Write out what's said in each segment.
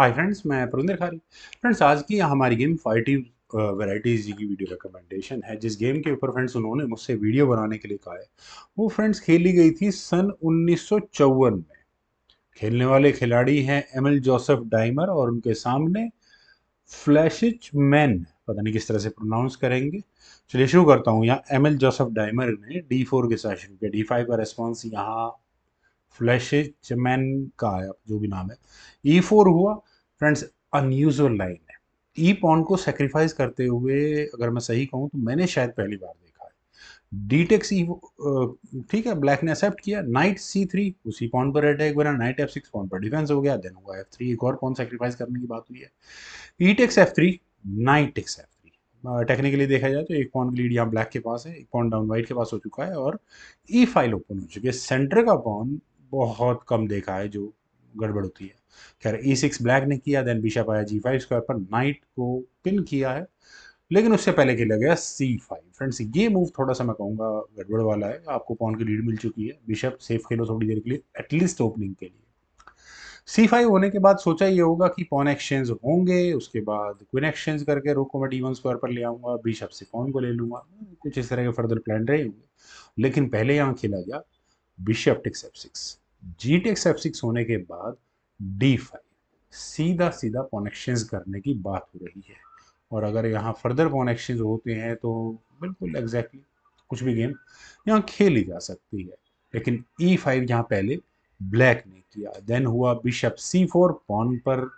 Hi friends, मैं प्रविंदर खारी। Friends, आज की हमारी गेम फाइटिव वैराइटीज जी की वीडियो रिकमेंडेशन है। जिस गेम के ऊपर फ्रेंड्स उन्होंने मुझसे वीडियो बनाने के लिए कहा है, वो फ्रेंड्स खेली गई थी सन 1954 में। खेलने वाले खिलाड़ी हैं एमिल जोसेफ डाइमर और उनके सामने फ्लैशिच मैन, पता नहीं किस तरह से प्रोनाउंस करेंगे। चलिए शुरू करता हूँ। यहाँ एमिल जोसेफ डाइमर ने D4 के साथ शुरू किया। D5 का रेस्पॉन्स यहाँ फ्लैशिच मैन का आया, जो भी नाम है। E4 हुआ। फ्रेंड्स, अनयूजुअल लाइन है। ई पॉन को सेक्रीफाइस करते हुए अगर मैं सही कहूँ तो मैंने शायद पहली बार देखा है। डी टेक्स ई, ठीक है, ब्लैक ने एक्सेप्ट किया। नाइट C3, उसी पॉन पर अटैक बना। नाइट F6, पॉन पर डिफेंस हो गया। देन हुआ F3, एक और पॉन सेक्रीफाइस करने की बात हुई है। ई टेक्स F3, नाइट टेक्स F3। टेक्निकली देखा जाए तो एक पॉन की लीड यहाँ ब्लैक के पास है, एक पॉन डाउन वाइट के पास हो चुका है और ई फाइल ओपन हो चुकी है। सेंटर का पॉन बहुत कम देखा है जो गड़बड़ होती है। खैर, E6 ब्लैक ने किया। देन बिशप आया G5 स्क्वायर पर, नाइट को पिन किया है। लेकिन उससे पहले खेला गया C5। फ्रेंड्स, ये मूव थोड़ा सा मैं कहूँगा गड़बड़ वाला है। आपको पॉन की लीड मिल चुकी है, बिशप सेफ खेलो थोड़ी देर के लिए, एटलीस्ट ओपनिंग के लिए। C5 होने के बाद सोचा ये होगा कि पॉन एक्सचेंज होंगे, उसके बाद क्वीन एक्सचेंज करके रुक को मैं D1 स्क्वायर पर ले आऊंगा, बिशप से पॉन को ले लूंगा। कुछ इस तरह के फर्दर प्लान रहे होंगे। लेकिन पहले यहाँ खेला गया बिशप टेक्स F6। जी टेक्स F6 होने के बाद D5, सीधा सीधा पॉन एक्सचेंज करने की बात हो रही है। और अगर यहाँ फर्दर पॉन एक्सचेंज होते हैं तो बिल्कुल एग्जैक्टली कुछ भी गेम यहाँ खेली जा सकती है। लेकिन E5 यहाँ पहले ब्लैक ने किया। देन हुआ बिशप C4, पॉन पर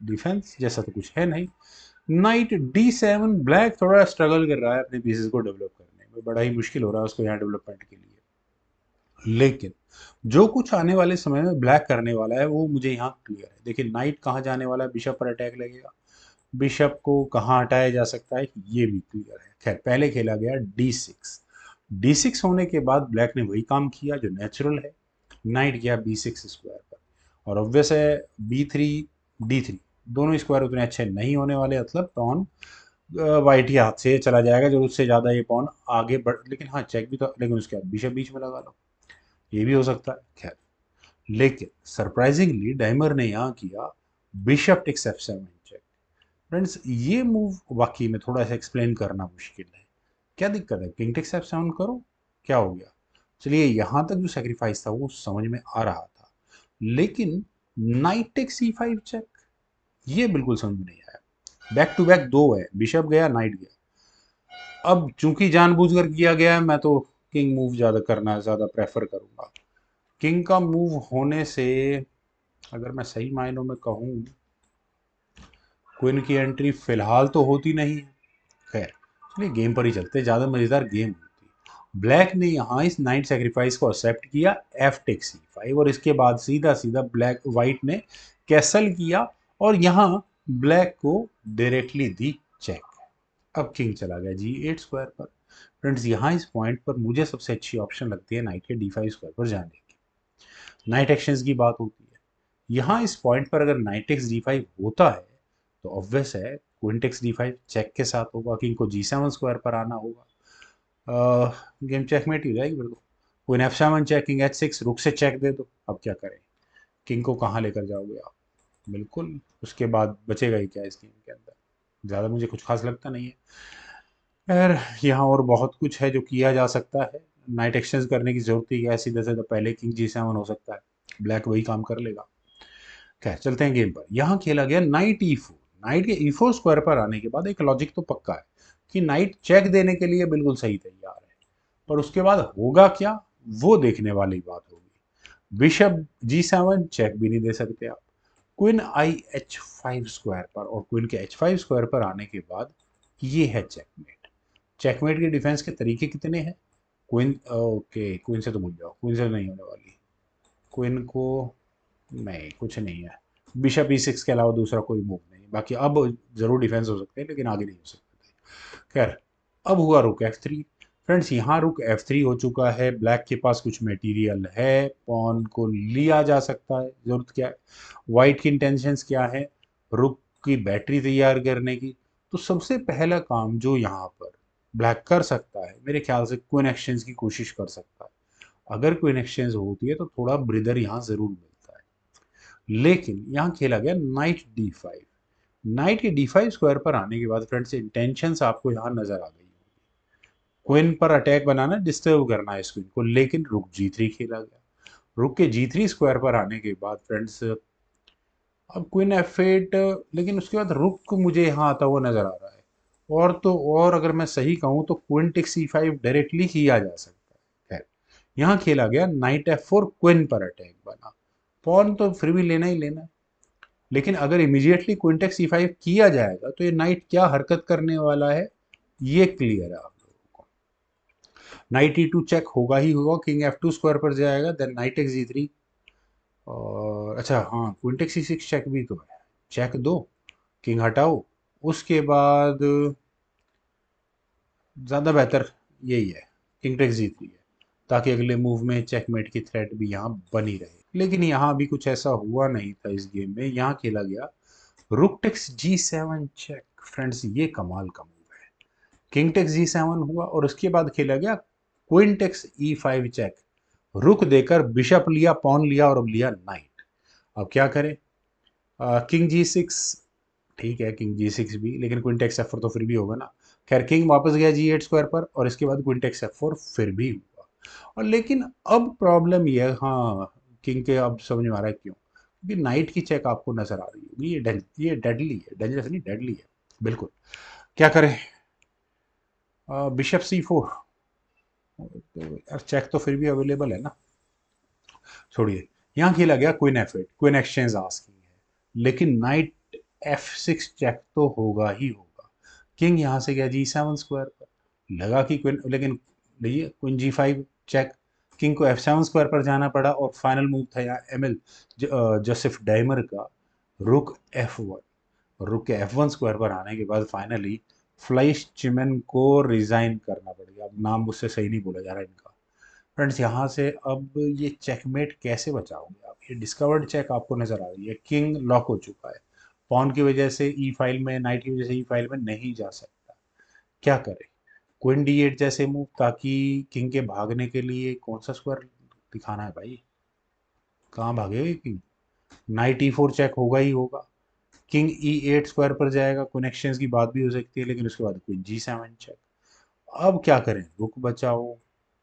डिफेंस जैसा तो कुछ है नहीं। नाइट D7, ब्लैक थोड़ा स्ट्रगल कर रहा है अपने पीसेस को डेवलप करने में, बड़ा ही मुश्किल हो रहा है उसको यहाँ डेवलपमेंट के लिए। लेकिन जो कुछ आने वाले समय में ब्लैक करने वाला है वो मुझे यहाँ क्लियर है। देखिए, नाइट कहाँ जाने वाला है, बिशप पर अटैक लगेगा। बिशप को कहाँ हटाया जा सकता है ये भी क्लियर है। खैर, पहले खेला गया D6। D6 होने के बाद ब्लैक ने वही काम किया जो नेचुरल है, नाइट गया B6 स्क्वायर पर। और ऑब्वियस है B3 D3 दोनों स्क्वायर उतने अच्छे नहीं होने वाले, मतलब पॉन वाइट के हाथ से चला जाएगा, जो उससे ज़्यादा ये पॉन आगे बढ़। लेकिन हाँ, चेक भी तो, लेकिन उसके बाद बिशप बीच में लगा लो, ये भी हो सकता है। खैर, लेकिन सरप्राइजिंगली डाइमर ने यहाँ किया bishop takes F7 check. Friends, ये मूव वाकई में थोड़ा सा एक्सप्लेन करना मुश्किल है। क्या दिक्कत है, किंग टेक्स F7 करो, क्या हो गया। चलिए, यहाँ तक जो सेक्रीफाइस था वो समझ में आ रहा था। लेकिन नाइट टेक्स C5 चेक, ये बिल्कुल समझ में नहीं आया। बैक टू बैक दो है, बिशप गया नाइट गया। अब चूंकि जानबूझकर किया गया है, मैं तो किंग मूव ज़्यादा करना ज़्यादा प्रेफर करूंगा। किंग का मूव होने से, अगर मैं सही मायनों में कहूँ, क्वीन की एंट्री फिलहाल तो होती नहीं है। खैर, चलिए गेम पर ही चलते, ज़्यादा मज़ेदार गेम होती। ब्लैक ने यहाँ इस नाइट सेक्रीफाइस को एक्सेप्ट किया, एफ टेक C5, और इसके बाद सीधा सीधा ब्लैक वाइट ने कैसल किया और यहाँ ब्लैक को डायरेक्टली दी चेक। अब किंग चला गया G8 स्क्वायर पर। फ्रेंड्स, यहाँ इस पॉइंट पर मुझे सबसे अच्छी ऑप्शन लगती है नाइट के D5 स्क्वायर पर जाने की। नाइट एक्सचेंज की बात होती है। यहाँ इस पॉइंट पर अगर नाइट एक्स D5 होता है तो ऑब्वियस है क्वीन टेक्स D5 चेक के साथ होगा, किंग को G7 स्क्वायर पर आना होगा। गेम चेकमेट ही हो जाएगी बिल्कुल। Queen F7 check, king H6, रुक से चेक दे दो। अब क्या करें, किंग को कहाँ लेकर जाओगे आप। बिल्कुल, उसके बाद बचेगा ही क्या इस गेम के अंदर, ज़्यादा मुझे कुछ खास लगता नहीं है। खैर, यहाँ और बहुत कुछ है जो किया जा सकता है। नाइट एक्सचेंज करने की जरूरत ही है, सीधे सीधे पहले किंग G7 हो सकता है, ब्लैक वही काम कर लेगा। खैर, चलते हैं गेम पर। यहाँ खेला गया नाइट E4। नाइट के E4 स्क्वायर पर आने के बाद एक लॉजिक तो पक्का है कि नाइट चेक देने के लिए बिल्कुल सही तैयार है, पर उसके बाद होगा क्या वो देखने वाली बात होगी। बिशप G7 चेक भी नहीं दे सकते आप। क्वीन आई H5 स्क्वायर पर, और क्वीन के H5 स्क्वायर पर आने के बाद ये है चेकमेट। चेकमेट के डिफेंस के तरीके कितने हैं। क्वीन, ओके, क्वीन से तो भूल जाओ, क्वीन से नहीं होने वाली। क्वीन को नहीं, कुछ नहीं है। बिशप E6 के अलावा दूसरा कोई मूव नहीं। बाकी अब जरूर डिफेंस हो सकते हैं लेकिन आगे नहीं हो सकते। खैर, अब हुआ रुक F3। फ्रेंड्स, यहाँ रुक F3 हो चुका है, ब्लैक के पास कुछ मटेरियल है, पॉन को लिया जा सकता है। जरूरत क्या है, वाइट की इंटेंशंस क्या है, रुक की बैटरी तैयार करने की। तो सबसे पहला काम जो यहाँ पर ब्लैक कर सकता है, मेरे ख्याल से क्वीन एक्सचेंज की कोशिश कर सकता है। अगर क्वीन एक्सचेंज होती है तो थोड़ा ब्रिदर यहाँ जरूर मिलता है। लेकिन यहाँ खेला गया नाइट D5। नाइट के D5 स्क्वायर पर आने के बाद फ्रेंड्स इंटेंशंस आपको यहाँ नजर आ गई। क्वीन पर अटैक बनाना, डिस्टर्ब करना है इस क्वीन को, लेकिन रुक G3 खेला गया। रुक के G3 स्क्वायर पर आने के बाद फ्रेंड्स अब क्वीन F8, लेकिन उसके बाद रुक को मुझे यहाँ आता हुआ नजर आ रहा है। और तो और अगर मैं सही कहूँ तो क्वीन टेक C5 डायरेक्टली किया जा सकता है। खैर, यहाँ खेला गया नाइट F4, क्वीन पर अटैक बना। पॉन तो फिर भी लेना ही लेना है, लेकिन अगर इमीडिएटली क्वीन टेक C5 किया जाएगा तो ये नाइट क्या हरकत करने वाला है ये क्लियर है आप लोगों को। नाइट E2 चेक होगा ही होगा, किंग F2 स्क्वायर पर जाएगा, देन नाइट टेक G3। और अच्छा हाँ, क्वीन टेक C6 चेक भी तो है, चेक दो, किंग हटाओ। उसके बाद ज़्यादा बेहतर यही है, किंग टेक G3 है, ताकि अगले मूव में चेकमेट की थ्रेट भी यहाँ बनी रहे। लेकिन यहाँ भी कुछ ऐसा हुआ नहीं था इस गेम में। यहाँ खेला गया rook takes G7 check. Friends ये कमाल का मूव है। किंग टेक्स G7 हुआ और उसके बाद खेला गया क्वीन टेक्स E5 चेक। रुक देकर बिशप लिया, पॉन लिया और अब लिया नाइट। अब क्या करें? किंग G6, ठीक है किंग G6 भी, लेकिन क्वीन टेक्स F4 तो फिर भी होगा ना। खैर किंग वापस गया G8 स्क्वायर पर और इसके बाद क्वीन टेक्स F4 फिर भी हुआ। और लेकिन अब प्रॉब्लम ये है, हाँ किंग के अब समझ में आ रहा है क्यों, क्योंकि नाइट की चेक आपको नजर आ रही होगी। ये डेडली है, डेंजरस नहीं, डेडली है बिल्कुल। क्या करें? बिशप C4, तो यार चेक तो फिर भी अवेलेबल है ना। छोड़िए, यहाँ खेला गया queen F8, queen exchange asking है, लेकिन नाइट F6 चेक तो होगा ही होगा। किंग यहाँ से गया G7 स्क्वायर पर, लगा कि क्वीन, लेकिन देखिए क्वीन G5 चेक, किंग को F7 स्क्वायर पर जाना पड़ा और फाइनल मूव था यहाँ एमिल जोसेफ डाइमर का, रुक F1। रुक के F1 स्क्वायर पर आने के बाद फाइनली फ्लाइश चिमन को रिजाइन करना पड़ गया। अब नाम मुझसे सही नहीं बोला जा रहा इनका। फ्रेंड्स यहाँ से अब ये चेकमेट कैसे बचाओगे आप? ये डिस्कवर्ड चेक आपको नजर आ रही है, किंग लॉक हो चुका है, पॉन की वजह से ई फाइल में, नाइट की वजह से ई फाइल में नहीं जा सकता। क्या करें? क्वीन D8 जैसे मूव, ताकि किंग के भागने के लिए कौन सा स्क्वायर दिखाना है भाई? कहाँ भागेगा किंग? नाइट E4 चेक होगा ही होगा। किंग E8 स्क्वायर पर जाएगा, कनेक्शंस की बात भी हो सकती है, लेकिन उसके बाद क्वीन G7 चेक। अब क्या करें? रुक बचाओ,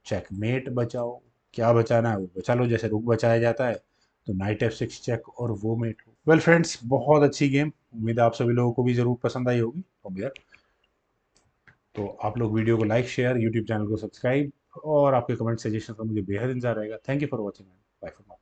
चेकमेट बचाओ, क्या बचाना है वो बचा लो, जैसे रुक बचाया जाता है तो नाइट F6 चेक और वो मेट हो। वेल फ्रेंड्स, बहुत अच्छी गेम, उम्मीद है आप सभी लोगों को भी जरूर पसंद आई होगी। तो यार, तो आप लोग वीडियो को लाइक, शेयर, यूट्यूब चैनल को सब्सक्राइब, और आपके कमेंट सजेशन का मुझे बेहद इंतजार रहेगा। Thank you for watching, bye for now.